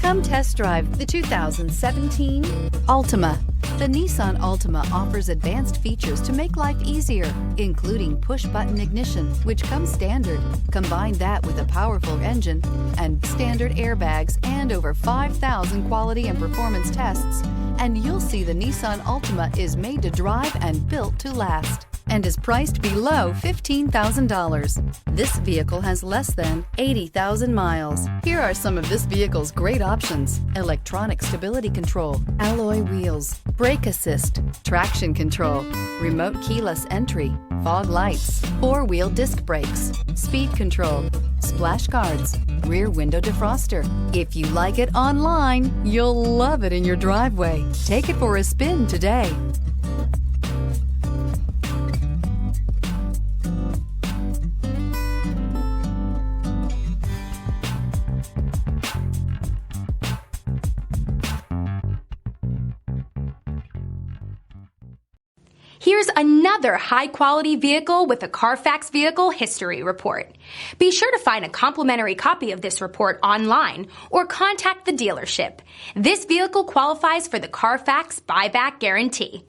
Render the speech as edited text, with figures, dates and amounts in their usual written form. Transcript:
Come test drive the 2017 Altima. The Nissan Altima offers advanced features to make life easier, including push-button ignition, which comes standard. Combine that with a powerful engine and standard airbags and over 5,000 quality and performance tests, and you'll see the Nissan Altima is made to drive and built to last, and is priced below $15,000. This vehicle has less than 80,000 miles. Here are some of this vehicle's great options: electronic stability control, alloy wheels, brake assist, traction control, remote keyless entry, fog lights, four-wheel disc brakes, speed control, splash guards, rear window defroster. If you like it online, you'll love it in your driveway. Take it for a spin today. Here's another high-quality vehicle with a Carfax Vehicle History Report. Be sure to find a complimentary copy of this report online or contact the dealership. This vehicle qualifies for the Carfax Buyback Guarantee.